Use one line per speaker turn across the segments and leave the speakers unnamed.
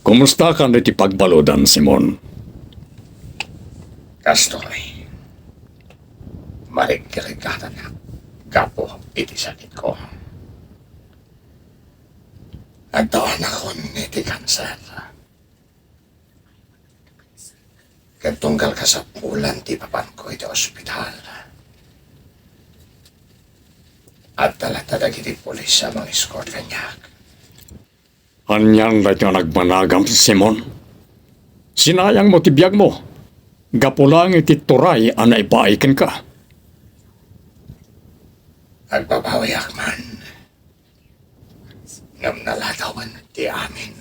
Kumusta ka na iti pagbaludan, Simon?
Kastoy, marigirigatan na. Gapo, iti sakit ko. Agtawan ako iti kanser. Katunggal ka sa pulan ti papan ko iti ospital. At talatadag iti pulis sa mga escort kanyak.
Anyan na niya nagmanagam, Simon? Sinayang mo tibiyag mo. Gapulang iti turay ang naibaikin ka.
Nagbabawiak man. Ngem nalatawan ti amin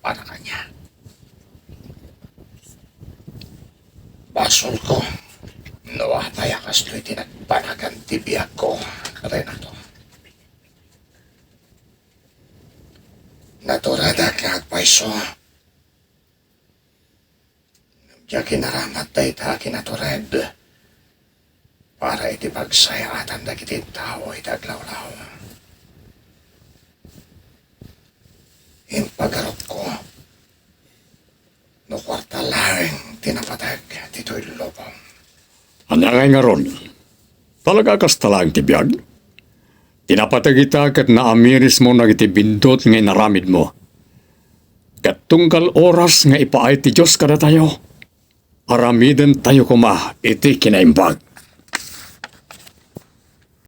para kanya. Basol ko. Nawatay akas to'y tinagpanagan ti biyag ko. Renato. Naturadak nga at paiso. Diya kinaramat tayo ta kinatured. Para iti pagsayatan da kiti tao itaglawlaw. Impagarot ko. No kwarta lang tinapatag dito'y lubong.
Anangay nga ron. Talaga kas talang tibiyag? Tinapatagita kat naamiris mo na iti bindot nga naramid mo. Kat tungkal oras nga ipaay ti Diyos kada tayo. Aramiden tayo kuma iti kinaimbag.